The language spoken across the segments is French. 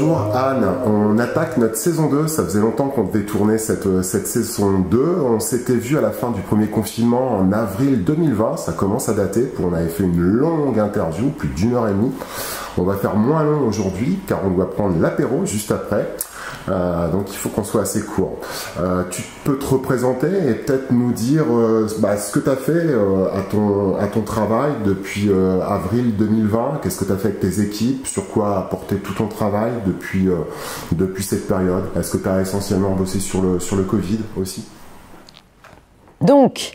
Bonjour Anne, on attaque notre saison 2, ça faisait longtemps qu'on devait tourner cette saison 2, on s'était vu à la fin du premier confinement en avril 2020, ça commence à dater, on avait fait une longue interview, plus d'1h30, on va faire moins long aujourd'hui car on doit prendre l'apéro juste après. Donc il faut qu'on soit assez court. Tu peux te représenter et peut-être nous dire ce que tu as fait à ton travail depuis avril 2020. Qu'est-ce que tu as fait avec tes équipes? Sur quoi a porté tout ton travail depuis cette période? Est-ce que tu as essentiellement bossé sur le Covid aussi? Donc,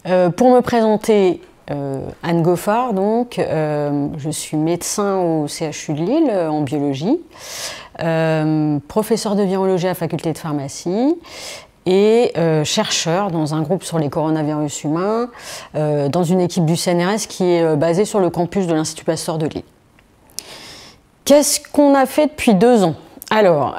pour me présenter, Anne Goffard, donc, je suis médecin au CHU de Lille en biologie, professeur de virologie à la faculté de pharmacie et chercheur dans un groupe sur les coronavirus humains, dans une équipe du CNRS qui est basée sur le campus de l'Institut Pasteur de Lille. Qu'est-ce qu'on a fait depuis 2 ans ? Alors,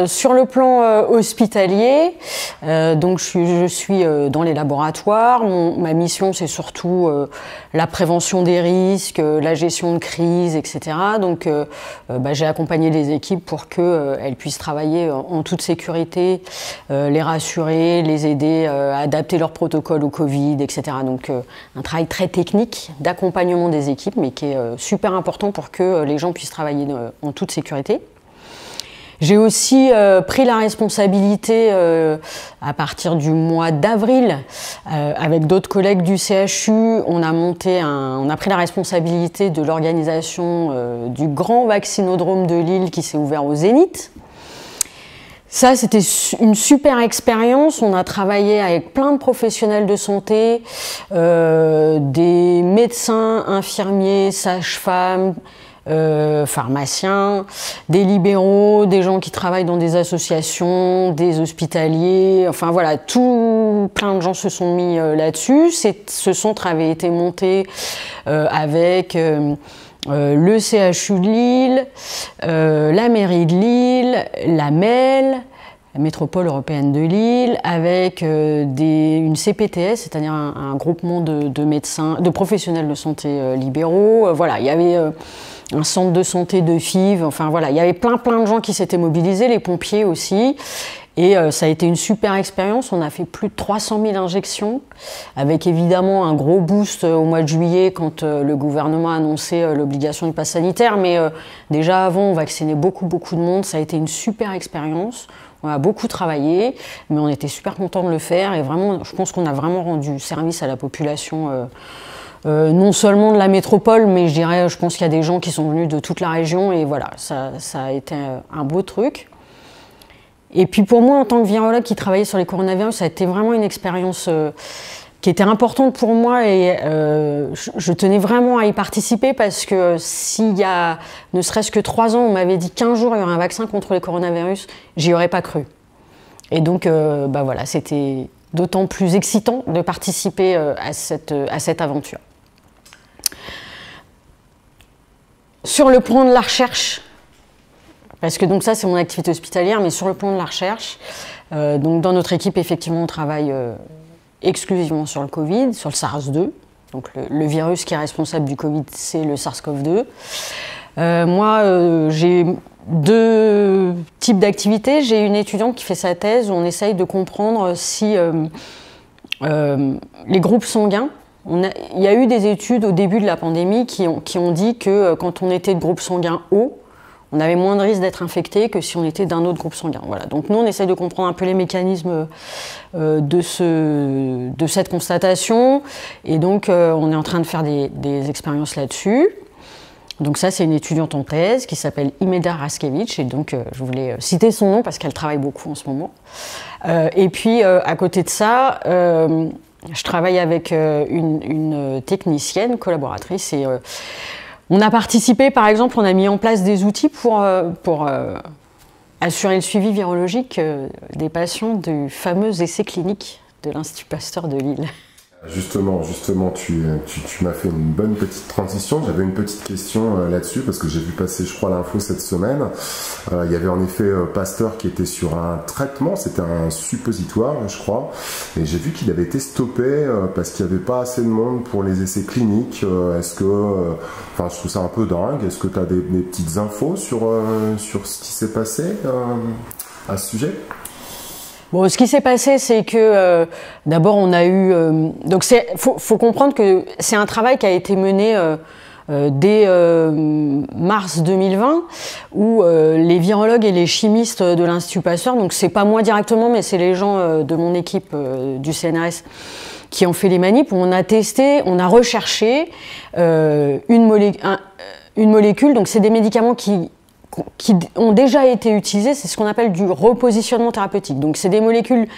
sur le plan hospitalier, donc je suis dans les laboratoires. Ma mission, c'est surtout la prévention des risques, la gestion de crise, etc. Donc, j'ai accompagné les équipes pour qu'elles puissent travailler en toute sécurité, les rassurer, les aider à adapter leurs protocoles au Covid, etc. Donc, un travail très technique d'accompagnement des équipes, mais qui est super important pour que les gens puissent travailler en toute sécurité. J'ai aussi pris la responsabilité à partir du mois d'avril avec d'autres collègues du CHU. On a pris la responsabilité de l'organisation du grand vaccinodrome de Lille qui s'est ouvert au Zénith. Ça, c'était une super expérience. On a travaillé avec plein de professionnels de santé, des médecins, infirmiers, sages-femmes, pharmaciens, des libéraux, des gens qui travaillent dans des associations, des hospitaliers, enfin voilà, plein de gens se sont mis là-dessus. Ce centre avait été monté avec le CHU de Lille, la mairie de Lille, la MEL, la métropole européenne de Lille, avec une CPTS, c'est-à-dire un groupement de médecins, de professionnels de santé libéraux. Voilà, il y avait un centre de santé de FIV, enfin voilà, il y avait plein de gens qui s'étaient mobilisés, les pompiers aussi, et ça a été une super expérience. On a fait plus de 300 000 injections, avec évidemment un gros boost au mois de juillet quand le gouvernement a annoncé l'obligation du pass sanitaire, mais déjà avant on vaccinait beaucoup de monde, ça a été une super expérience. On a beaucoup travaillé, mais on était super contents de le faire, et vraiment, je pense qu'on a vraiment rendu service à la population, non seulement de la métropole, mais je pense qu'il y a des gens qui sont venus de toute la région, et voilà, ça a été un beau truc. Et puis pour moi, en tant que virologue qui travaillait sur les coronavirus, ça a été vraiment une expérience qui était importante pour moi, et je tenais vraiment à y participer, parce que s'il y a ne serait-ce que 3 ans, on m'avait dit qu'un jour il y aurait un vaccin contre les coronavirus, j'y aurais pas cru. Et donc voilà, c'était d'autant plus excitant de participer à cette aventure. Sur le plan de la recherche, parce que donc ça c'est mon activité hospitalière, mais sur le plan de la recherche, donc dans notre équipe effectivement on travaille exclusivement sur le Covid, sur le SARS-2, donc le virus qui est responsable du Covid, c'est le SARS-CoV-2. Moi j'ai 2 types d'activités. J'ai une étudiante qui fait sa thèse où on essaye de comprendre si les groupes sanguins, il y a eu des études au début de la pandémie qui ont dit que quand on était de groupe sanguin O, on avait moins de risque d'être infecté que si on était d'un autre groupe sanguin. Voilà. Donc nous, on essaye de comprendre un peu les mécanismes de cette constatation, et donc on est en train de faire des expériences là-dessus. Donc ça, c'est une étudiante en thèse qui s'appelle Imeda Raskevich, et donc je voulais citer son nom parce qu'elle travaille beaucoup en ce moment. Et puis à côté de ça, je travaille avec une technicienne, collaboratrice, et on a participé, par exemple, on a mis en place des outils pour assurer le suivi virologique des patients du fameux essai clinique de l'Institut Pasteur de Lille. Justement, tu m'as fait une bonne petite transition. J'avais une petite question là-dessus parce que j'ai vu passer, je crois, l'info cette semaine. Il y avait en effet Pasteur qui était sur un traitement, c'était un suppositoire, je crois, et j'ai vu qu'il avait été stoppé parce qu'il n'y avait pas assez de monde pour les essais cliniques. Est-ce que, enfin, je trouve ça un peu dingue. Est-ce que tu as des petites infos sur ce qui s'est passé à ce sujet? Bon, ce qui s'est passé, c'est que d'abord on a eu, donc faut comprendre que c'est un travail qui a été mené dès mars 2020, où les virologues et les chimistes de l'Institut Pasteur, donc c'est pas moi directement, mais c'est les gens de mon équipe du CNRS qui ont fait les manips, où on a testé, on a recherché une molécule, donc c'est des médicaments qui ont déjà été utilisés, c'est ce qu'on appelle du repositionnement thérapeutique. Donc c'est des molécules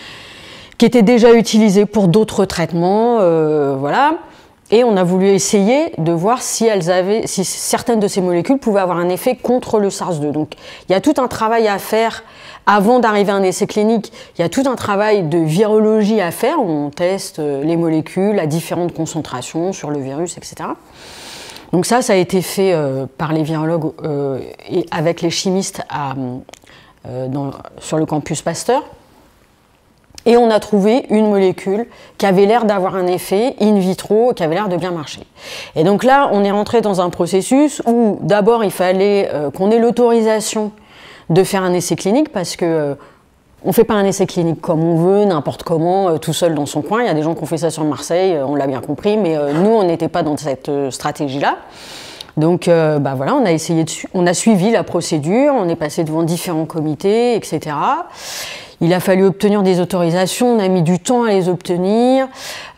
qui étaient déjà utilisées pour d'autres traitements, voilà. Et on a voulu essayer de voir si certaines de ces molécules pouvaient avoir un effet contre le SARS-2. Donc il y a tout un travail à faire avant d'arriver à un essai clinique. Il y a tout un travail de virologie à faire où on teste les molécules à différentes concentrations sur le virus, etc. Donc ça a été fait par les virologues et avec les chimistes sur le campus Pasteur. Et on a trouvé une molécule qui avait l'air d'avoir un effet in vitro, qui avait l'air de bien marcher. Et donc là, on est rentré dans un processus où d'abord il fallait qu'on ait l'autorisation de faire un essai clinique parce que on ne fait pas un essai clinique comme on veut, n'importe comment, tout seul dans son coin. Il y a des gens qui ont fait ça sur Marseille, on l'a bien compris, mais nous, on n'était pas dans cette stratégie-là. Donc, voilà, on a suivi la procédure, on est passé devant différents comités, etc. Il a fallu obtenir des autorisations, on a mis du temps à les obtenir.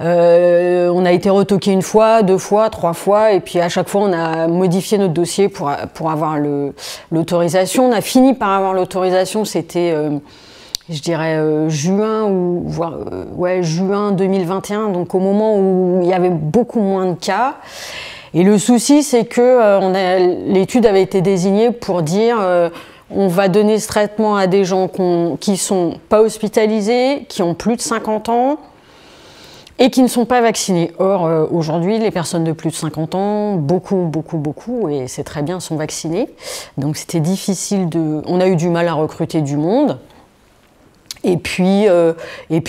On a été retoqué une fois, 2 fois, 3 fois, et puis à chaque fois, on a modifié notre dossier pour avoir l'autorisation. On a fini par avoir l'autorisation, c'était... je dirais juin ou juin 2021, donc au moment où il y avait beaucoup moins de cas. Et le souci, c'est que l'étude avait été désignée pour dire on va donner ce traitement à des gens qui sont pas hospitalisés, qui ont plus de 50 ans et qui ne sont pas vaccinés. Or, aujourd'hui, les personnes de plus de 50 ans, beaucoup, et c'est très bien, sont vaccinées. Donc c'était difficile on a eu du mal à recruter du monde. Et puis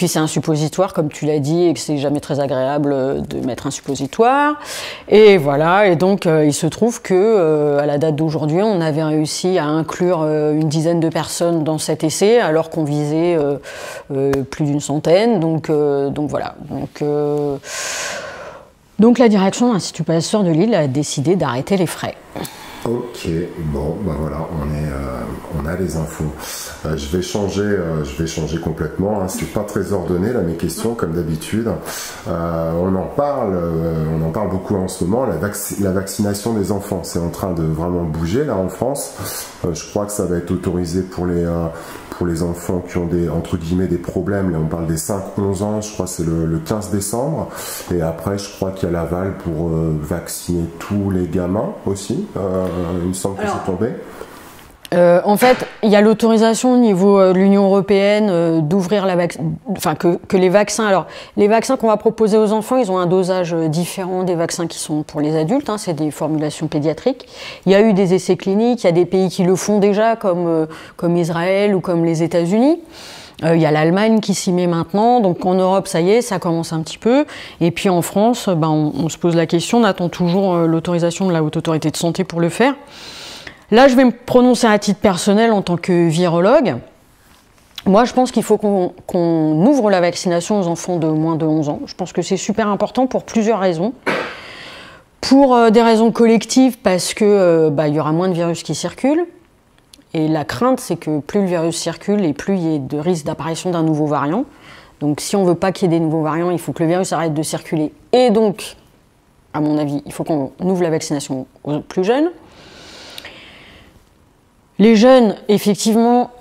c'est un suppositoire, comme tu l'as dit, et que c'est jamais très agréable de mettre un suppositoire. Et voilà, et donc il se trouve que à la date d'aujourd'hui, on avait réussi à inclure une dizaine de personnes dans cet essai, alors qu'on visait plus d'une centaine. Donc voilà. Donc la direction de l'Institut Pasteur de Lille a décidé d'arrêter les frais. Ok, bon, voilà, on a les infos. Je vais changer complètement. Hein. C'est pas très ordonné là mes questions comme d'habitude. On en parle beaucoup en ce moment. La vaccination des enfants, c'est en train de vraiment bouger là en France. Je crois que ça va être autorisé pour les enfants qui ont entre guillemets des problèmes. Là, on parle des 5-11 ans. Je crois que c'est le 15 décembre. Et après, je crois qu'il y a l'aval pour vacciner tous les gamins aussi. Il me semble que c'est tombé. En fait, il y a l'autorisation au niveau de l'Union européenne d'ouvrir que les vaccins. Alors, les vaccins qu'on va proposer aux enfants, ils ont un dosage différent des vaccins qui sont pour les adultes. Hein, c'est des formulations pédiatriques. Il y a eu des essais cliniques. Il y a des pays qui le font déjà, comme Israël ou comme les États-Unis. Il y a l'Allemagne qui s'y met maintenant. Donc en Europe, ça y est, ça commence un petit peu. Et puis en France, on se pose la question. On attend toujours l'autorisation de la Haute Autorité de Santé pour le faire. Là, je vais me prononcer à titre personnel en tant que virologue. Moi, je pense qu'il faut qu'on ouvre la vaccination aux enfants de moins de 11 ans. Je pense que c'est super important pour plusieurs raisons. Pour des raisons collectives, parce que il y aura moins de virus qui circulent. Et la crainte, c'est que plus le virus circule et plus il y ait de risque d'apparition d'un nouveau variant. Donc si on ne veut pas qu'il y ait des nouveaux variants, il faut que le virus arrête de circuler. Et donc, à mon avis, il faut qu'on ouvre la vaccination aux plus jeunes. Les jeunes, effectivement,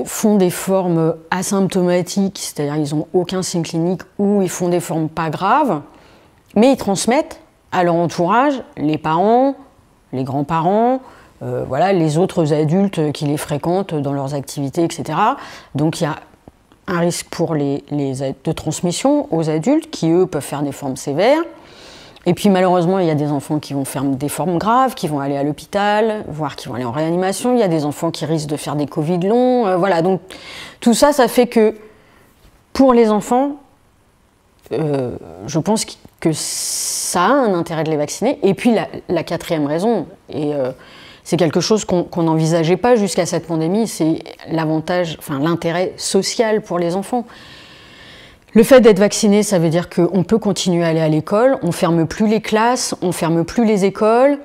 font des formes asymptomatiques, c'est-à-dire ils n'ont aucun signe clinique ou ils font des formes pas graves, mais ils transmettent à leur entourage, les parents, les grands-parents, les autres adultes qui les fréquentent dans leurs activités, etc. Donc il y a un risque pour de transmission aux adultes qui, eux, peuvent faire des formes sévères. Et puis malheureusement, il y a des enfants qui vont faire des formes graves, qui vont aller à l'hôpital, voire qui vont aller en réanimation. Il y a des enfants qui risquent de faire des Covid longs. Voilà, donc tout ça, ça fait que pour les enfants, je pense que ça a un intérêt de les vacciner. Et puis la quatrième raison, et c'est quelque chose qu'on n'envisageait pas jusqu'à cette pandémie, c'est l'intérêt social pour les enfants. Le fait d'être vacciné, ça veut dire qu'on peut continuer à aller à l'école, on ne ferme plus les classes, on ne ferme plus les écoles,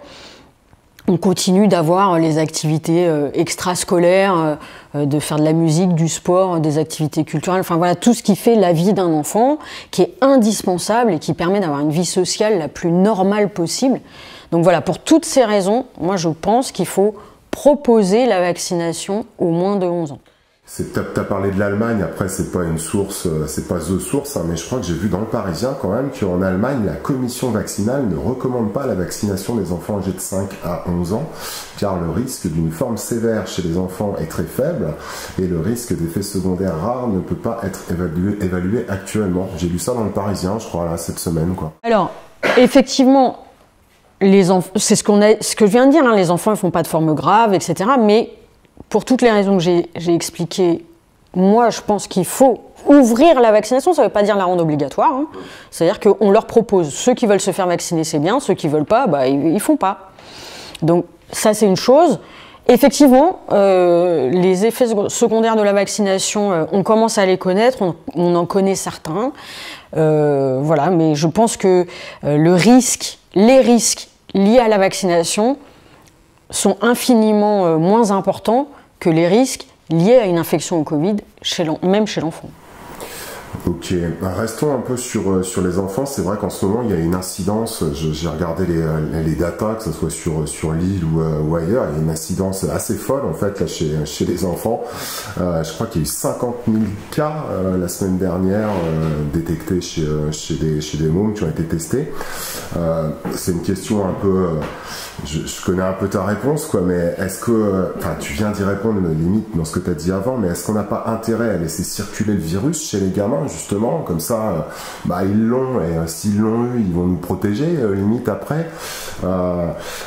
on continue d'avoir les activités extrascolaires, de faire de la musique, du sport, des activités culturelles, enfin voilà, tout ce qui fait la vie d'un enfant, qui est indispensable et qui permet d'avoir une vie sociale la plus normale possible. Donc voilà, pour toutes ces raisons, moi je pense qu'il faut proposer la vaccination aux moins de 11 ans. T'as parlé de l'Allemagne, après c'est pas une source, c'est pas The Source, hein, mais je crois que j'ai vu dans le Parisien quand même qu'en Allemagne, la commission vaccinale ne recommande pas la vaccination des enfants âgés de 5 à 11 ans, car le risque d'une forme sévère chez les enfants est très faible, et le risque d'effets secondaires rares ne peut pas être évalué actuellement. J'ai lu ça dans le Parisien, je crois, là, cette semaine, quoi. Alors, effectivement, c'est ce que je viens de dire, hein, les enfants ne font pas de forme grave, etc., mais pour toutes les raisons que j'ai expliquées, moi je pense qu'il faut ouvrir la vaccination, ça ne veut pas dire la rendre obligatoire, hein. C'est-à-dire qu'on leur propose, ceux qui veulent se faire vacciner c'est bien, ceux qui ne veulent pas, bah, ils ne font pas. Donc ça c'est une chose. Effectivement, les effets secondaires de la vaccination, on commence à les connaître, on en connaît certains, voilà, mais je pense que les risques liés à la vaccination sont infiniment moins importants que les risques liés à une infection au Covid, même chez l'enfant. Ok, restons un peu sur les enfants. C'est vrai qu'en ce moment, il y a une incidence, j'ai regardé les datas, que ce soit sur Lille ou ailleurs, il y a une incidence assez folle en fait là, chez les enfants. Je crois qu'il y a eu 50 000 cas la semaine dernière détectés chez des mômes qui ont été testés. C'est une question un peu... Je connais un peu ta réponse, quoi, mais est-ce que... Enfin, tu viens d'y répondre, limite, dans ce que tu as dit avant, mais est-ce qu'on n'a pas intérêt à laisser circuler le virus chez les gamins, justement, comme ça, ils l'ont, et s'ils l'ont eu, ils vont nous protéger, limite, après.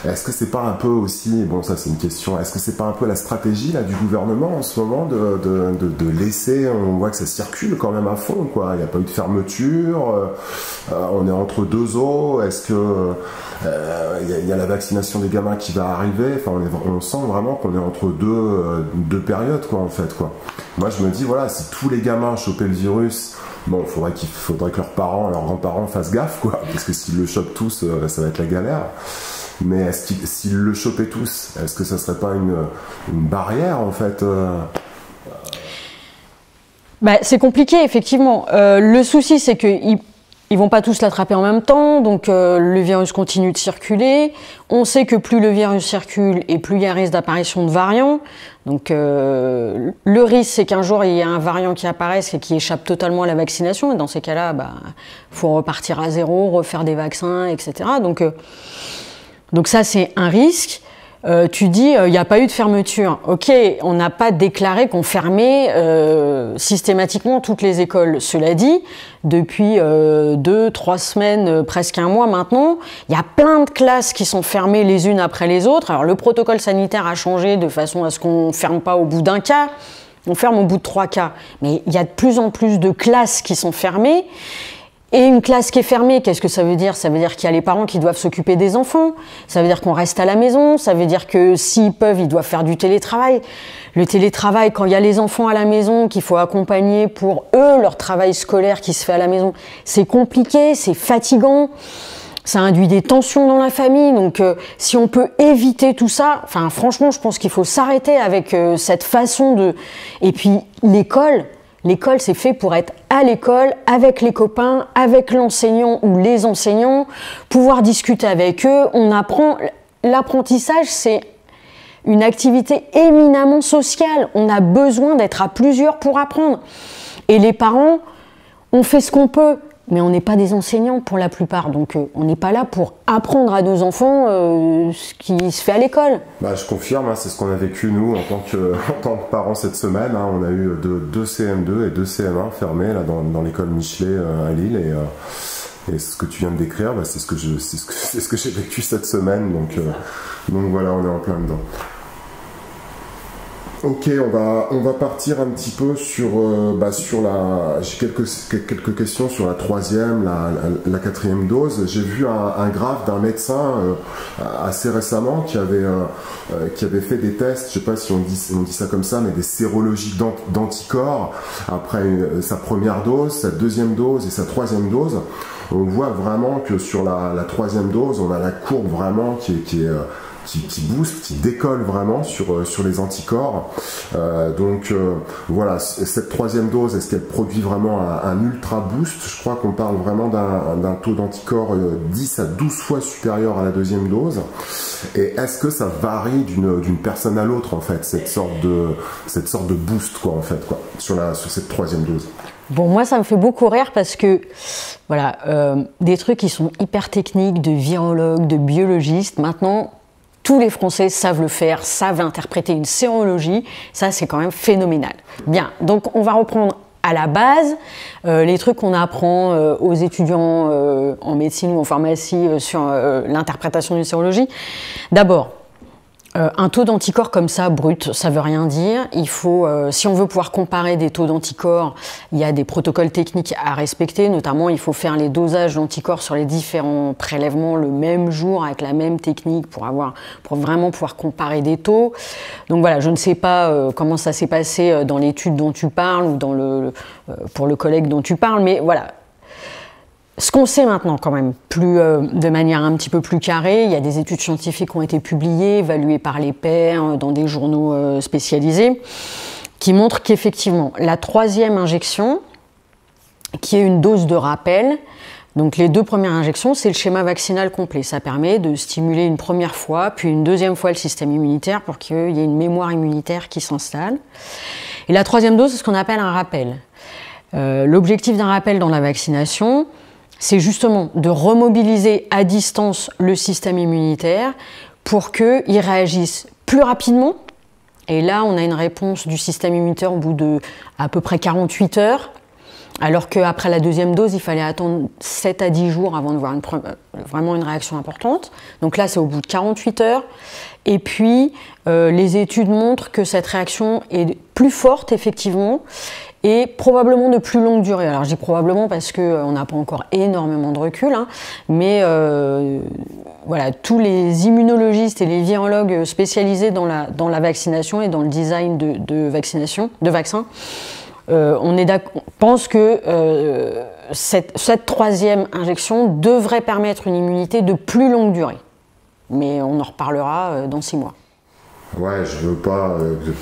Est-ce que c'est pas un peu aussi... Bon, ça, c'est une question. Est-ce que c'est pas un peu la stratégie, là, du gouvernement, en ce moment, de laisser... On voit que ça circule quand même à fond, quoi. Il n'y a pas eu de fermeture. On est entre deux eaux. Est-ce que... Il y a la vaccination des gamins qui va arriver, enfin on sent vraiment qu'on est entre deux périodes, quoi, en fait, quoi. Moi je me dis, voilà, si tous les gamins chopaient le virus, bon, faudrait que leurs parents, leurs grands-parents fassent gaffe, quoi, parce que s'ils le chopent tous, ça va être la galère. Mais s'ils le chopaient tous, est-ce que ça serait pas une barrière, en fait C'est compliqué, effectivement. Le souci, c'est que ils vont pas tous l'attraper en même temps, donc le virus continue de circuler. On sait que plus le virus circule et plus il y a un risque d'apparition de variants. Donc le risque, c'est qu'un jour il y a un variant qui apparaisse et qui échappe totalement à la vaccination. Et dans ces cas-là, faut repartir à zéro, refaire des vaccins, etc. Donc ça, c'est un risque. Tu dis, il n'y a pas eu de fermeture. Ok, on n'a pas déclaré qu'on fermait systématiquement toutes les écoles. Cela dit, depuis 2-3 semaines, presque un mois maintenant, il y a plein de classes qui sont fermées les unes après les autres. Alors le protocole sanitaire a changé de façon à ce qu'on ne ferme pas au bout d'un cas, on ferme au bout de 3 cas. Mais il y a de plus en plus de classes qui sont fermées. Et une classe qui est fermée, qu'est-ce que ça veut dire? Ça veut dire qu'il y a les parents qui doivent s'occuper des enfants. Ça veut dire qu'on reste à la maison. Ça veut dire que s'ils peuvent, ils doivent faire du télétravail. Le télétravail, quand il y a les enfants à la maison, qu'il faut accompagner pour eux, leur travail scolaire qui se fait à la maison, c'est compliqué, c'est fatigant. Ça induit des tensions dans la famille. Donc, si on peut éviter tout ça, enfin, franchement, je pense qu'il faut s'arrêter avec cette façon de... Et puis, L'école, c'est fait pour être à l'école, avec les copains, avec l'enseignant ou les enseignants, pouvoir discuter avec eux. On apprend. L'apprentissage, c'est une activité éminemment sociale. On a besoin d'être à plusieurs pour apprendre. Et les parents, on fait ce qu'on peut. mais on n'est pas des enseignants pour la plupart, donc on n'est pas là pour apprendre à nos enfants ce qui se fait à l'école. Bah, je confirme, hein, c'est ce qu'on a vécu nous en tant que parents cette semaine. Hein, on a eu deux CM2 et 2 CM1 fermés là, dans l'école Michelet à Lille. Et ce que tu viens de décrire, bah, c'est ce que j'ai vécu cette semaine. Donc voilà, on est en plein dedans. Ok, on va partir un petit peu sur j'ai quelques questions sur la troisième, la quatrième dose. J'ai vu un graphe d'un médecin assez récemment qui avait fait des tests, je sais pas si on dit ça comme ça, mais des sérologies d'anticorps après sa première dose, sa deuxième dose et sa troisième dose. On voit vraiment que sur la troisième dose, on a la courbe vraiment qui booste, qui décolle vraiment sur les anticorps. Voilà, cette troisième dose, est-ce qu'elle produit vraiment un ultra boost? Je crois qu'on parle vraiment d'un taux d'anticorps 10 à 12 fois supérieur à la deuxième dose. Et est-ce que ça varie d'une personne à l'autre, en fait, cette sorte de boost, quoi, en fait, quoi, sur cette troisième dose? Bon, moi, ça me fait beaucoup rire parce que, voilà, des trucs qui sont hyper techniques, de virologues, de biologistes, maintenant, tous les Français savent le faire, savent interpréter une sérologie, ça c'est quand même phénoménal. Bien, donc on va reprendre à la base les trucs qu'on apprend aux étudiants en médecine ou en pharmacie sur l'interprétation d'une sérologie. D'abord, un taux d'anticorps comme ça, brut, ça veut rien dire. Il faut, si on veut pouvoir comparer des taux d'anticorps, il y a des protocoles techniques à respecter. Notamment, il faut faire les dosages d'anticorps sur les différents prélèvements le même jour avec la même technique pour vraiment pouvoir comparer des taux. Donc voilà, je ne sais pas comment ça s'est passé dans l'étude dont tu parles ou pour le collègue dont tu parles, mais voilà. Ce qu'on sait maintenant quand même, de manière un petit peu plus carrée, il y a des études scientifiques qui ont été publiées, évaluées par les pairs dans des journaux spécialisés, qui montrent qu'effectivement, la troisième injection, qui est une dose de rappel, donc les 2 premières injections, c'est le schéma vaccinal complet. Ça permet de stimuler une première fois, puis une deuxième fois le système immunitaire pour qu'il y ait une mémoire immunitaire qui s'installe. Et la troisième dose, c'est ce qu'on appelle un rappel. L'objectif d'un rappel dans la vaccination, c'est justement de remobiliser à distance le système immunitaire pour qu'il réagisse plus rapidement. Et là, on a une réponse du système immunitaire au bout de à peu près 48 heures, alors qu'après la deuxième dose, il fallait attendre 7 à 10 jours avant de voir vraiment une réaction importante. Donc là, c'est au bout de 48 heures. Et puis, les études montrent que cette réaction est plus forte, effectivement, et probablement de plus longue durée. Alors je dis probablement parce qu'on n'a pas encore énormément de recul, hein, mais voilà, tous les immunologistes et les virologues spécialisés dans la vaccination et dans le design de vaccins, pensent que cette troisième injection devrait permettre une immunité de plus longue durée. Mais on en reparlera dans 6 mois. Ouais, je veux pas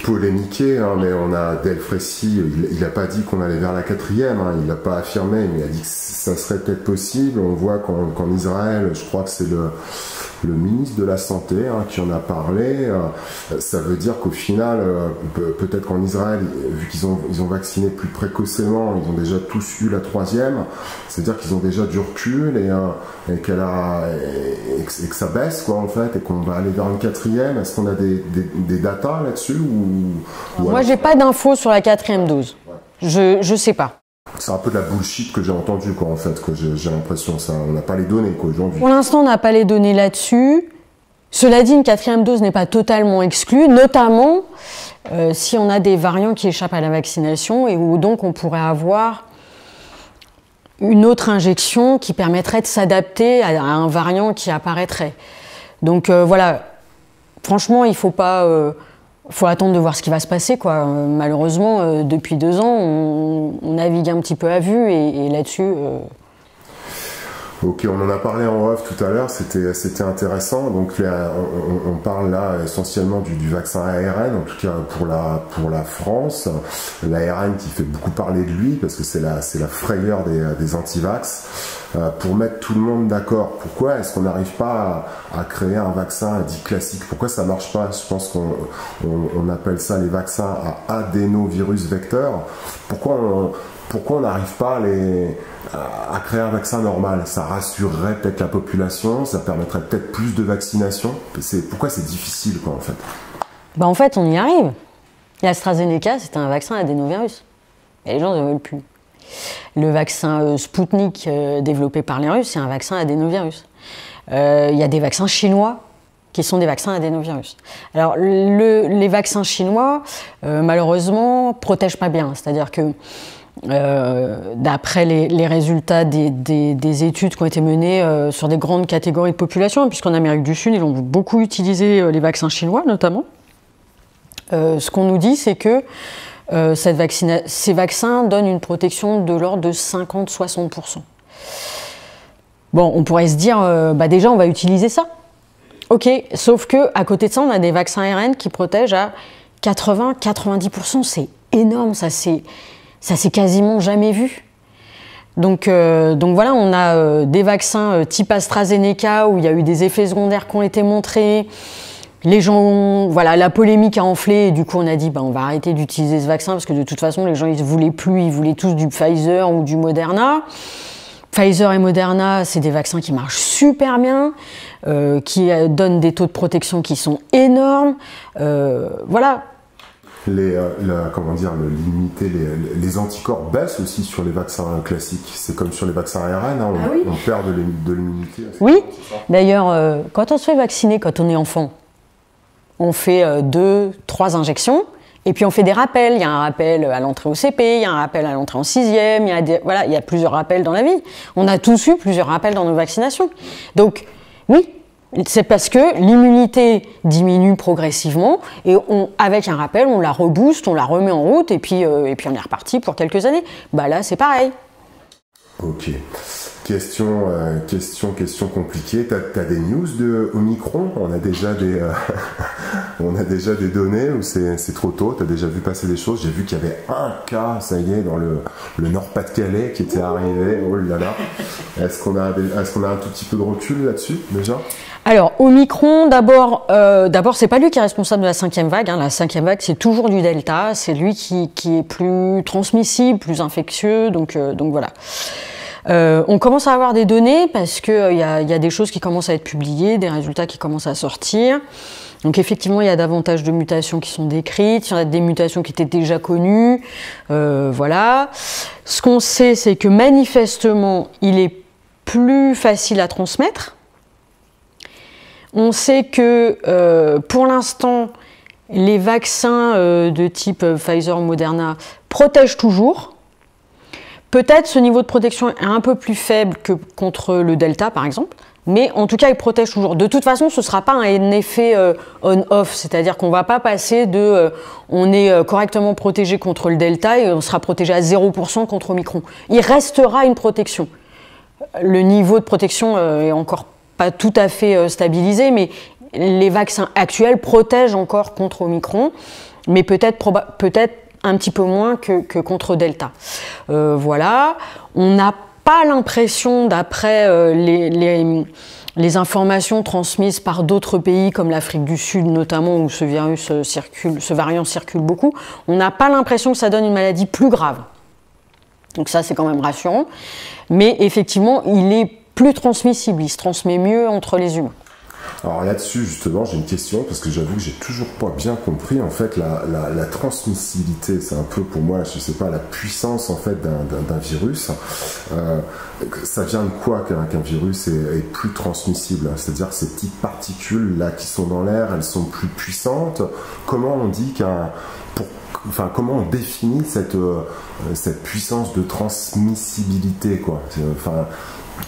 polémiquer, hein, mais on a Delfrécy, il a pas dit qu'on allait vers la quatrième, hein, il l'a pas affirmé, mais il a dit que ça serait peut-être possible. On voit qu'en Israël, je crois que c'est le ministre de la Santé qui en a parlé. Ça veut dire qu'au final, peut-être qu'en Israël, vu qu'ils ont vacciné plus précocement, ils ont déjà tous eu la troisième, c'est-à-dire qu'ils ont déjà du recul et que ça baisse, quoi, en fait, et qu'on va aller vers une quatrième. Est-ce qu'on a des datas là-dessus Moi, j'ai pas d'infos sur la quatrième dose. Je sais pas. C'est un peu de la bullshit que j'ai entendu, quoi, en fait, que j'ai l'impression. On n'a pas les données, quoi, aujourd'hui. Pour l'instant, on n'a pas les données là-dessus. Cela dit, une quatrième dose n'est pas totalement exclue, notamment si on a des variants qui échappent à la vaccination et où donc on pourrait avoir une autre injection qui permettrait de s'adapter à un variant qui apparaîtrait. Donc voilà, franchement, il faut pas... faut attendre de voir ce qui va se passer, quoi. Malheureusement, depuis 2 ans, on navigue un petit peu à vue et là-dessus... Ok, on en a parlé en off tout à l'heure, c'était intéressant. Donc là, on parle là essentiellement du vaccin ARN, en tout cas pour la France. L'ARN qui fait beaucoup parler de lui parce que c'est la frayeur des anti-vax. Pour mettre tout le monde d'accord, pourquoi est-ce qu'on n'arrive pas à créer un vaccin dit classique? Pourquoi ça marche pas? Je pense qu'on appelle ça les vaccins à adénovirus vecteur. Pourquoi pourquoi on n'arrive pas à créer un vaccin normal? Ça rassurerait peut-être la population, ça permettrait peut-être plus de vaccination. Pourquoi c'est difficile, quoi, en fait? Bah en fait, on y arrive. L'AstraZeneca, c'était un vaccin adénovirus. Et les gens ne veulent plus. Le vaccin Sputnik développé par les Russes, c'est un vaccin adénovirus. Il y a des vaccins chinois qui sont des vaccins adénovirus. Alors, les vaccins chinois, malheureusement, protègent pas bien. C'est-à-dire que, d'après les résultats des études qui ont été menées sur des grandes catégories de population, puisqu'en Amérique du Sud, ils ont beaucoup utilisé les vaccins chinois, notamment, ce qu'on nous dit, c'est que ces vaccins donnent une protection de l'ordre de 50-60%. Bon, on pourrait se dire, déjà, on va utiliser ça. Ok, sauf que à côté de ça, on a des vaccins ARN qui protègent à 80-90%. C'est énorme, ça s'est quasiment jamais vu. Donc voilà, on a des vaccins type AstraZeneca où il y a eu des effets secondaires qui ont été montrés. Les gens, voilà, la polémique a enflé et du coup on a dit on va arrêter d'utiliser ce vaccin parce que de toute façon les gens ils voulaient plus, ils voulaient tous du Pfizer ou du Moderna. Pfizer et Moderna, c'est des vaccins qui marchent super bien, qui donnent des taux de protection qui sont énormes. Voilà. L'immunité, les anticorps baissent aussi sur les vaccins classiques. C'est comme sur les vaccins ARN, hein, on perd de l'immunité. Oui, d'ailleurs, quand on se fait vacciner, quand on est enfant, on fait 2-3 injections. Et puis on fait des rappels, il y a un rappel à l'entrée au CP, il y a un rappel à l'entrée en 6e, il y a plusieurs rappels dans la vie. On a tous eu plusieurs rappels dans nos vaccinations. Donc oui, c'est parce que l'immunité diminue progressivement et avec un rappel, on la rebooste, on la remet en route et puis on est reparti pour quelques années. Là c'est pareil. Ok. Question compliquée. T'as des news de Omicron? On a déjà des données ou c'est trop tôt? T'as déjà vu passer des choses? J'ai vu qu'il y avait un cas, ça y est, dans le Nord-Pas-de-Calais qui était arrivé. Oh là là. Est-ce qu'on a un tout petit peu de recul là-dessus déjà? Alors Omicron, d'abord c'est pas lui qui est responsable de la 5e vague. La 5e vague c'est toujours du Delta. C'est lui qui est plus transmissible, plus infectieux. Donc voilà. On commence à avoir des données parce qu'il y a des choses qui commencent à être publiées, des résultats qui commencent à sortir. Donc effectivement, il y a davantage de mutations qui sont décrites, il y en a des mutations qui étaient déjà connues. Voilà. Ce qu'on sait, c'est que manifestement, il est plus facile à transmettre. On sait que pour l'instant, les vaccins de type Pfizer ou Moderna protègent toujours. Peut-être ce niveau de protection est un peu plus faible que contre le Delta, par exemple, mais en tout cas, il protège toujours. De toute façon, ce ne sera pas un effet on-off, c'est-à-dire qu'on ne va pas passer de on est correctement protégé contre le Delta et on sera protégé à 0% contre Omicron. Il restera une protection. Le niveau de protection est encore pas tout à fait stabilisé, mais les vaccins actuels protègent encore contre Omicron, mais peut-être un petit peu moins que contre Delta. Voilà. On n'a pas l'impression, d'après les informations transmises par d'autres pays comme l'Afrique du Sud notamment, où ce variant circule beaucoup, on n'a pas l'impression que ça donne une maladie plus grave. Donc ça, c'est quand même rassurant. Mais effectivement, il est plus transmissible, il se transmet mieux entre les humains. Alors là-dessus, justement, j'ai une question, parce que j'avoue que j'ai toujours pas bien compris, en fait, la transmissibilité. C'est un peu, pour moi, je sais pas, la puissance, en fait, d'un virus. Ça vient de quoi qu'un virus est plus transmissible? C'est-à-dire que ces petites particules-là qui sont dans l'air, elles sont plus puissantes. Comment on dit comment on définit cette puissance de transmissibilité, quoi?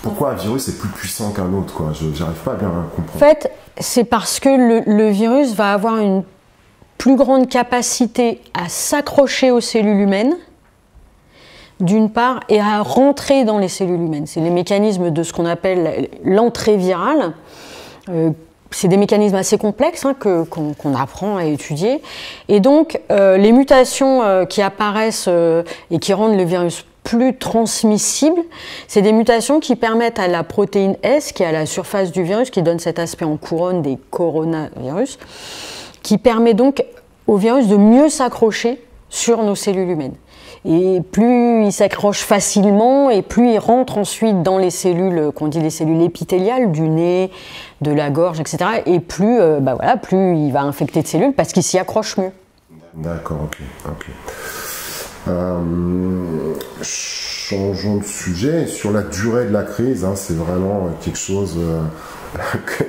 Pourquoi un virus est plus puissant qu'un autre, quoi? J'arrive pas à bien comprendre. En fait, c'est parce que le virus va avoir une plus grande capacité à s'accrocher aux cellules humaines, d'une part, et à rentrer dans les cellules humaines. C'est les mécanismes de ce qu'on appelle l'entrée virale. C'est des mécanismes assez complexes qu'on apprend à étudier. Et donc, les mutations qui apparaissent et qui rendent le virus plus transmissible, c'est des mutations qui permettent à la protéine S, qui est à la surface du virus, qui donne cet aspect en couronne des coronavirus, qui permet donc au virus de mieux s'accrocher sur nos cellules humaines. Et plus il s'accroche facilement, et plus il rentre ensuite dans les cellules, qu'on dit les cellules épithéliales, du nez, de la gorge, etc. Et plus, plus il va infecter de cellules parce qu'il s'y accroche mieux. D'accord, ok. Changeons de sujet. Sur la durée de la crise, hein, c'est vraiment quelque chose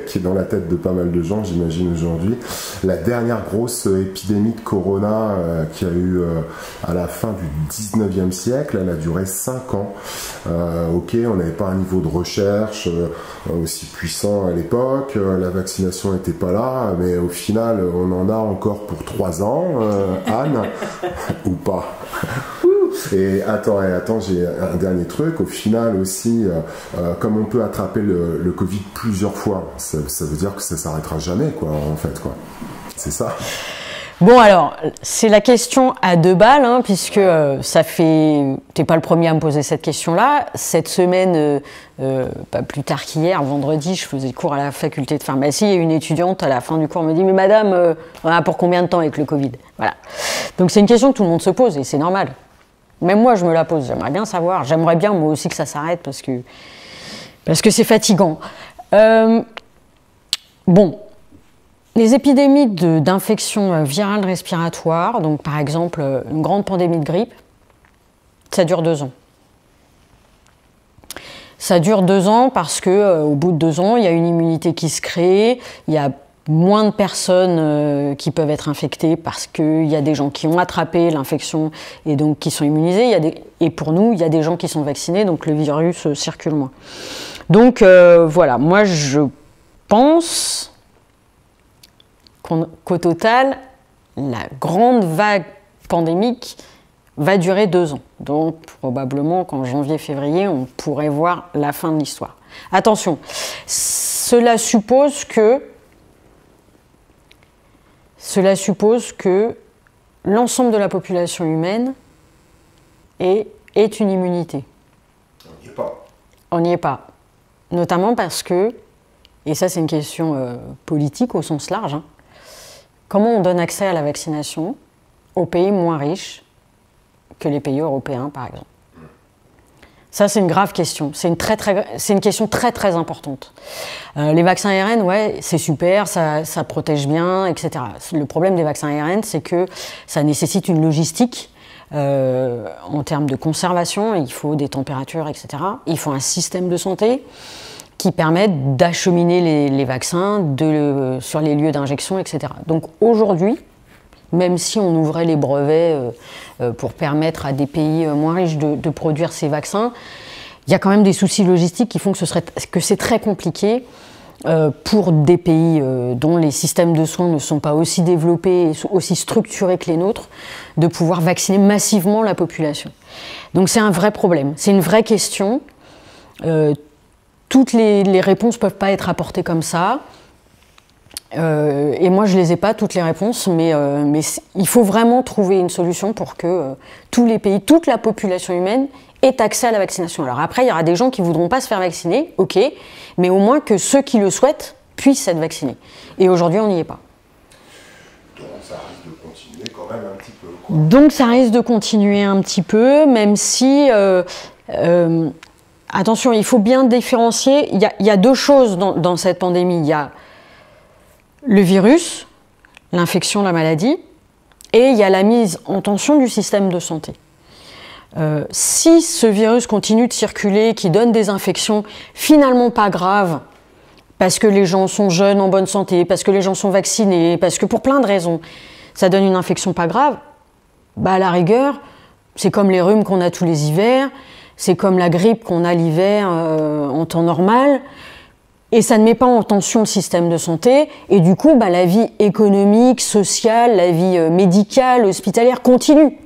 qui est dans la tête de pas mal de gens, j'imagine, aujourd'hui. La dernière grosse épidémie de corona qui a eu à la fin du 19e siècle, elle a duré 5 ans. Ok, on n'avait pas un niveau de recherche aussi puissant à l'époque, la vaccination n'était pas là, mais au final, on en a encore pour 3 ans, Anne, ou pas? Et attends, j'ai un dernier truc. Au final aussi, comme on peut attraper le Covid plusieurs fois, ça veut dire que ça s'arrêtera jamais, quoi, en fait, quoi. C'est ça. Bon, alors, c'est la question à 2 balles, hein, puisque t'es pas le premier à me poser cette question-là. Cette semaine, pas plus tard qu'hier, vendredi, je faisais cours à la faculté de pharmacie et une étudiante à la fin du cours me dit « Mais madame, on a pour combien de temps avec le Covid ?» Voilà. Donc c'est une question que tout le monde se pose et c'est normal. Même moi, je me la pose. J'aimerais bien savoir. J'aimerais bien, moi aussi, que ça s'arrête parce que c'est fatigant. Bon. Les épidémies d'infections virales respiratoires, donc par exemple une grande pandémie de grippe, ça dure 2 ans. Ça dure 2 ans parce qu'au bout de 2 ans, il y a une immunité qui se crée, il y a moins de personnes qui peuvent être infectées parce qu'il y a des gens qui ont attrapé l'infection et donc qui sont immunisés. Et pour nous, il y a des gens qui sont vaccinés, donc le virus circule moins. Donc voilà, moi je pense qu'au total, la grande vague pandémique va durer 2 ans. Donc probablement qu'en janvier-février, on pourrait voir la fin de l'histoire. Attention, cela suppose que l'ensemble de la population humaine ait une immunité. On n'y est pas. On n'y est pas. Notamment parce que, et ça c'est une question politique au sens large, hein, comment on donne accès à la vaccination aux pays moins riches que les pays européens, par exemple? Ça, c'est une grave question. C'est une question très, très importante. Les vaccins ARN, ouais, c'est super, ça protège bien, etc. Le problème des vaccins ARN, c'est que ça nécessite une logistique en termes de conservation. Il faut des températures, etc. Il faut un système de santé qui permettent d'acheminer les vaccins sur les lieux d'injection, etc. Donc aujourd'hui, même si on ouvrait les brevets pour permettre à des pays moins riches de produire ces vaccins, il y a quand même des soucis logistiques qui font que c'est très compliqué pour des pays dont les systèmes de soins ne sont pas aussi développés et aussi structurés que les nôtres, de pouvoir vacciner massivement la population. Donc c'est un vrai problème, c'est une vraie question. Toutes les réponses ne peuvent pas être apportées comme ça. Et moi, je ne les ai pas, toutes les réponses, mais il faut vraiment trouver une solution pour que tous les pays, toute la population humaine ait accès à la vaccination. Alors après, il y aura des gens qui ne voudront pas se faire vacciner, ok, mais au moins que ceux qui le souhaitent puissent être vaccinés. Et aujourd'hui, on n'y est pas. Donc ça risque de continuer quand même un petit peu, quoi. Donc ça risque de continuer un petit peu, même si... attention, il faut bien différencier. Il y a 2 choses dans cette pandémie. Il y a le virus, l'infection, la maladie, et il y a la mise en tension du système de santé. Si ce virus continue de circuler, qui donne des infections finalement pas graves, parce que les gens sont jeunes, en bonne santé, parce que les gens sont vaccinés, parce que pour plein de raisons, ça donne une infection pas grave, bah à la rigueur, c'est comme les rhumes qu'on a tous les hivers, c'est comme la grippe qu'on a l'hiver en temps normal, et ça ne met pas en tension le système de santé, et du coup, bah, la vie économique, sociale, la vie médicale, hospitalière continue.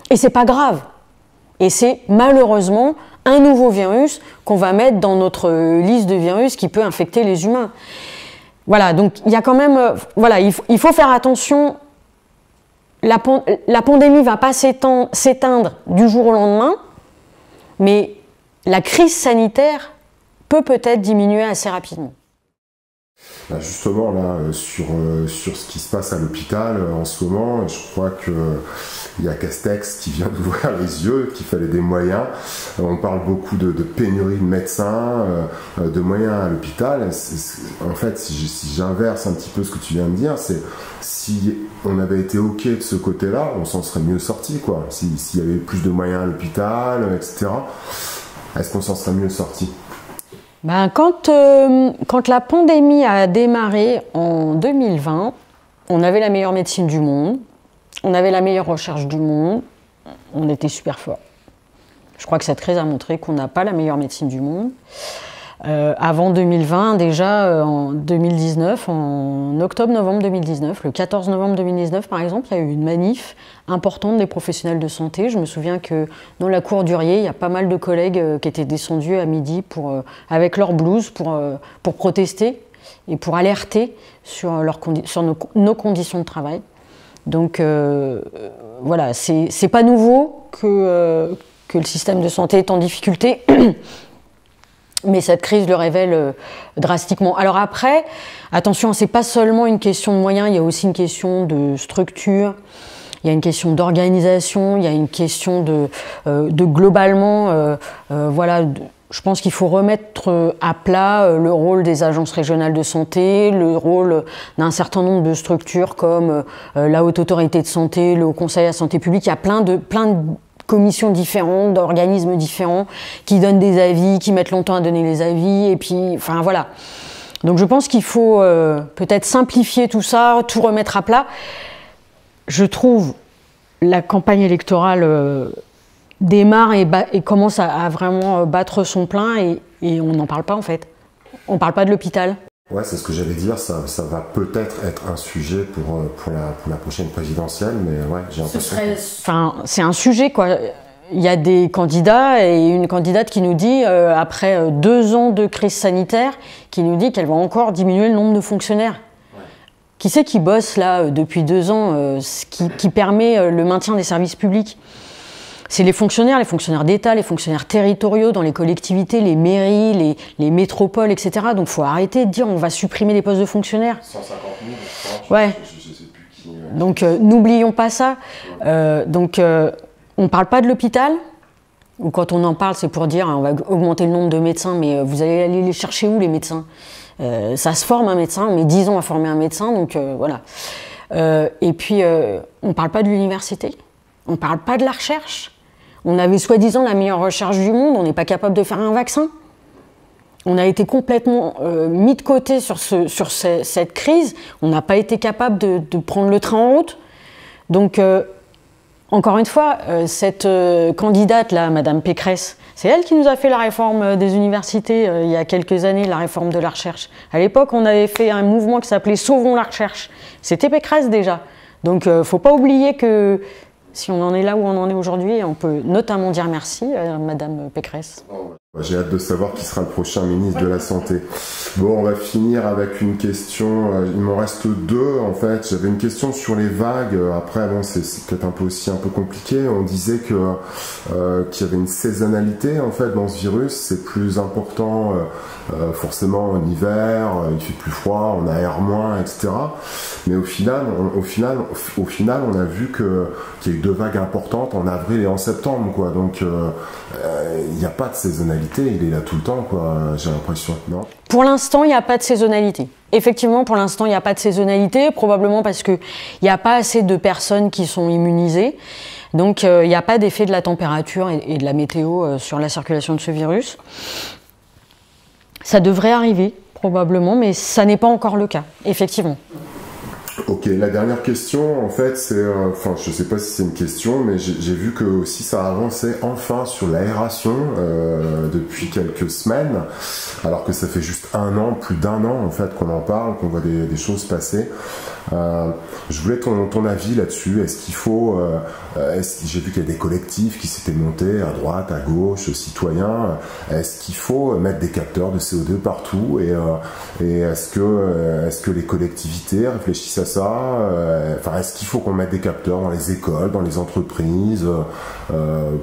Et c'est pas grave. Et c'est malheureusement un nouveau virus qu'on va mettre dans notre liste de virus qui peut infecter les humains. Voilà, donc il y a quand même... voilà, il faut faire attention. La pandémie ne va pas s'éteindre du jour au lendemain, mais la crise sanitaire peut peut-être diminuer assez rapidement. Là, justement, là, sur ce qui se passe à l'hôpital en ce moment, je crois qu'il y a Castex qui vient d'ouvrir les yeux, qu'il fallait des moyens. On parle beaucoup de pénurie de médecins, de moyens à l'hôpital. En fait, si j'inverse un petit peu ce que tu viens de dire, c'est si on avait été OK de ce côté-là, on s'en serait mieux sorti, quoi. S'il y avait plus de moyens à l'hôpital, etc., est-ce qu'on s'en serait mieux sorti? Ben, quand la pandémie a démarré en 2020, on avait la meilleure médecine du monde, on avait la meilleure recherche du monde, on était super fort. Je crois que cette crise a montré qu'on n'a pas la meilleure médecine du monde. Avant 2020, déjà en 2019, en octobre-novembre 2019, le 14 novembre 2019 par exemple, il y a eu une manif importante des professionnels de santé. Je me souviens que dans la cour d'Urier, il y a pas mal de collègues qui étaient descendus à midi avec leur blouse pour protester et pour alerter sur nos conditions de travail. Donc voilà, c'est pas nouveau que le système de santé est en difficulté. Mais cette crise le révèle drastiquement. Alors après, attention, c'est pas seulement une question de moyens, il y a aussi une question de structure, il y a une question d'organisation, il y a une question de globalement, voilà, je pense qu'il faut remettre à plat le rôle des agences régionales de santé, le rôle d'un certain nombre de structures comme la Haute Autorité de Santé, le Haut Conseil à la Santé publique. Il y a plein de commissions différentes, d'organismes différents, qui donnent des avis, qui mettent longtemps à donner les avis, et puis, enfin voilà. Donc je pense qu'il faut peut-être simplifier tout ça, tout remettre à plat. Je trouve la campagne électorale démarre et commence à vraiment battre son plein, et on n'en parle pas en fait. On ne parle pas de l'hôpital. Ouais, c'est ce que j'allais dire, ça va peut-être être un sujet pour la prochaine présidentielle, mais ouais, j'ai l'impression Enfin, c'est un sujet, quoi. Il y a des candidats et une candidate qui nous dit, après 2 ans de crise sanitaire, qui nous dit qu'elle va encore diminuer le nombre de fonctionnaires. Ouais. Qui c'est qui bosse là depuis 2 ans, qui permet le maintien des services publics? C'est les fonctionnaires d'État, les fonctionnaires territoriaux dans les collectivités, les mairies, les métropoles, etc. Donc il faut arrêter de dire on va supprimer les postes de fonctionnaires. 150 000, je crois. Ouais. Je sais plus qui. Donc n'oublions pas ça. Donc on ne parle pas de l'hôpital, ou quand on en parle c'est pour dire on va augmenter le nombre de médecins, mais vous allez aller les chercher où les médecins? Ça se forme un médecin, on met 10 ans à former un médecin, donc voilà. Et puis on ne parle pas de l'université, on ne parle pas de la recherche. On avait soi-disant la meilleure recherche du monde, on n'est pas capable de faire un vaccin. On a été complètement mis de côté sur cette crise, on n'a pas été capable de prendre le train en route. Donc, encore une fois, cette candidate-là, Madame Pécresse, c'est elle qui nous a fait la réforme des universités il y a quelques années, la réforme de la recherche. À l'époque, on avait fait un mouvement qui s'appelait « Sauvons la recherche ». C'était Pécresse déjà. Donc, il ne faut pas oublier que si on en est là où on en est aujourd'hui, on peut notamment dire merci à Madame Pécresse. J'ai hâte de savoir qui sera le prochain ministre de la Santé. Bon, on va finir avec une question. Il m'en reste 2 en fait. J'avais une question sur les vagues. Après, bon, c'est peut-être un peu compliqué. On disait qu'il y avait une saisonnalité en fait dans ce virus. C'est plus important forcément en hiver. Il fait plus froid, on aère moins, etc. Mais au final, on a vu qu'il y a eu 2 vagues importantes en avril et en septembre, quoi. Donc, il n'y a pas de saisonnalité. Il est là tout le temps, quoi, j'ai l'impression, non? Pour l'instant, il n'y a pas de saisonnalité. Effectivement, pour l'instant, il n'y a pas de saisonnalité, probablement parce qu'il n'y a pas assez de personnes qui sont immunisées. Donc, il n'y a pas d'effet de la température et de la météo sur la circulation de ce virus. Ça devrait arriver, probablement, mais ça n'est pas encore le cas, effectivement. Ok, la dernière question, en fait, c'est, enfin, je sais pas si c'est une question, mais j'ai vu que aussi ça avançait enfin sur l'aération depuis quelques semaines, alors que ça fait juste 1 an, plus d'1 an en fait qu'on en parle, qu'on voit des choses passer. Je voulais ton avis là-dessus. Est-ce qu'il faut, j'ai vu qu'il y a des collectifs qui s'étaient montés à droite, à gauche, citoyens. Est-ce qu'il faut mettre des capteurs de CO2 partout et est-ce que les collectivités réfléchissent à ça? Enfin, est-ce qu'il faut qu'on mette des capteurs dans les écoles, dans les entreprises,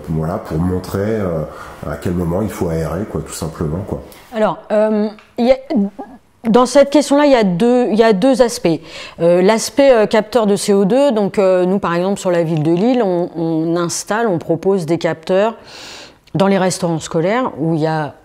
voilà, pour montrer à quel moment il faut aérer, quoi, tout simplement, quoi. Alors, Dans cette question-là, il y a deux aspects. L'aspect capteur de CO2, donc nous par exemple sur la ville de Lille, on propose des capteurs dans les restaurants scolaires où il y a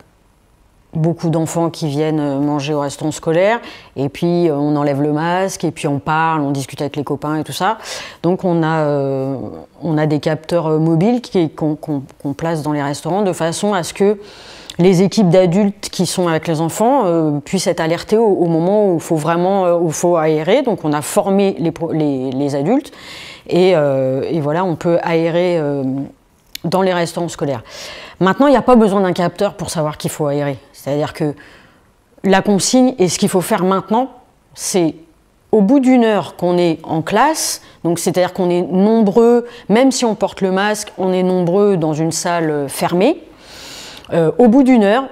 beaucoup d'enfants qui viennent manger au restaurant scolaire, et puis on enlève le masque, et puis on parle, on discute avec les copains et tout ça. Donc on a des capteurs mobiles qu'on place dans les restaurants de façon à ce que les équipes d'adultes qui sont avec les enfants puissent être alertées au moment où il faut aérer. Donc on a formé les adultes et voilà, on peut aérer dans les restaurants scolaires. Maintenant, il n'y a pas besoin d'un capteur pour savoir qu'il faut aérer. C'est-à-dire que la consigne et ce qu'il faut faire maintenant, c'est au bout d'une heure qu'on est en classe, donc c'est-à-dire qu'on est nombreux, même si on porte le masque, on est nombreux dans une salle fermée. Au bout d'une heure,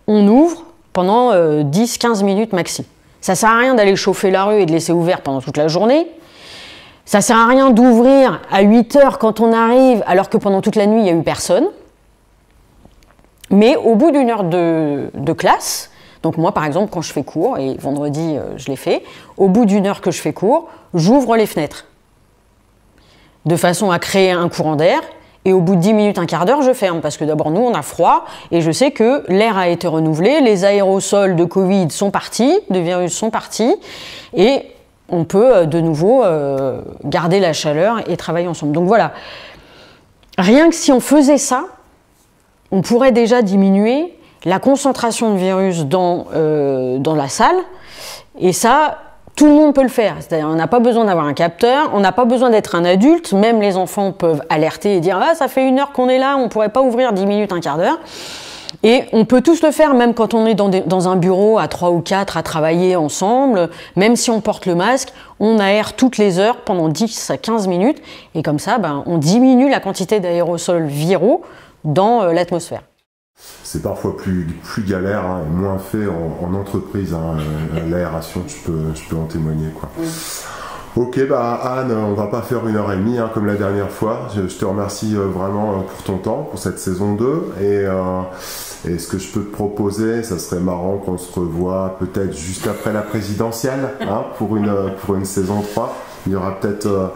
on ouvre pendant 10-15 minutes maxi. Ça ne sert à rien d'aller chauffer la rue et de laisser ouvert pendant toute la journée. Ça ne sert à rien d'ouvrir à 8 heures quand on arrive, alors que pendant toute la nuit, il n'y a eu personne. Mais au bout d'une heure de classe, donc moi par exemple quand je fais cours, et vendredi je l'ai fait, au bout d'une heure que je fais cours, j'ouvre les fenêtres de façon à créer un courant d'air. Et au bout de 10 minutes, un quart d'heure, je ferme. Parce que d'abord, nous, on a froid. Et je sais que l'air a été renouvelé. Les aérosols de Covid sont partis, de virus sont partis. Et on peut de nouveau garder la chaleur et travailler ensemble. Donc voilà. Rien que si on faisait ça, on pourrait déjà diminuer la concentration de virus dans la salle. Et ça, tout le monde peut le faire. C'est-à-dire, on n'a pas besoin d'avoir un capteur, on n'a pas besoin d'être un adulte. Même les enfants peuvent alerter et dire « Ah, ça fait 1 heure qu'on est là, on ne pourrait pas ouvrir 10 minutes, un quart d'heure ». Et on peut tous le faire, même quand on est dans un bureau à 3 ou 4 à travailler ensemble. Même si on porte le masque, on aère toutes les heures pendant 10 à 15 minutes. Et comme ça, on diminue la quantité d'aérosols viraux dans l'atmosphère. C'est parfois plus galère, hein, et moins fait en entreprise, hein, l'aération, je peux en témoigner, quoi. Ok, Anne, on va pas faire 1h30 hein, comme la dernière fois. Je te remercie vraiment pour ton temps, pour cette saison 2. Et ce que je peux te proposer, ça serait marrant qu'on se revoie peut-être juste après la présidentielle, hein, pour une saison 3. Il y aura peut-être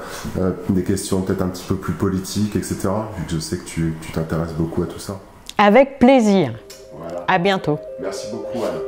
des questions peut-être un petit peu plus politiques, etc. Vu que je sais que tu t'intéresses beaucoup à tout ça. Avec plaisir. Voilà. À bientôt. Merci beaucoup, Anne.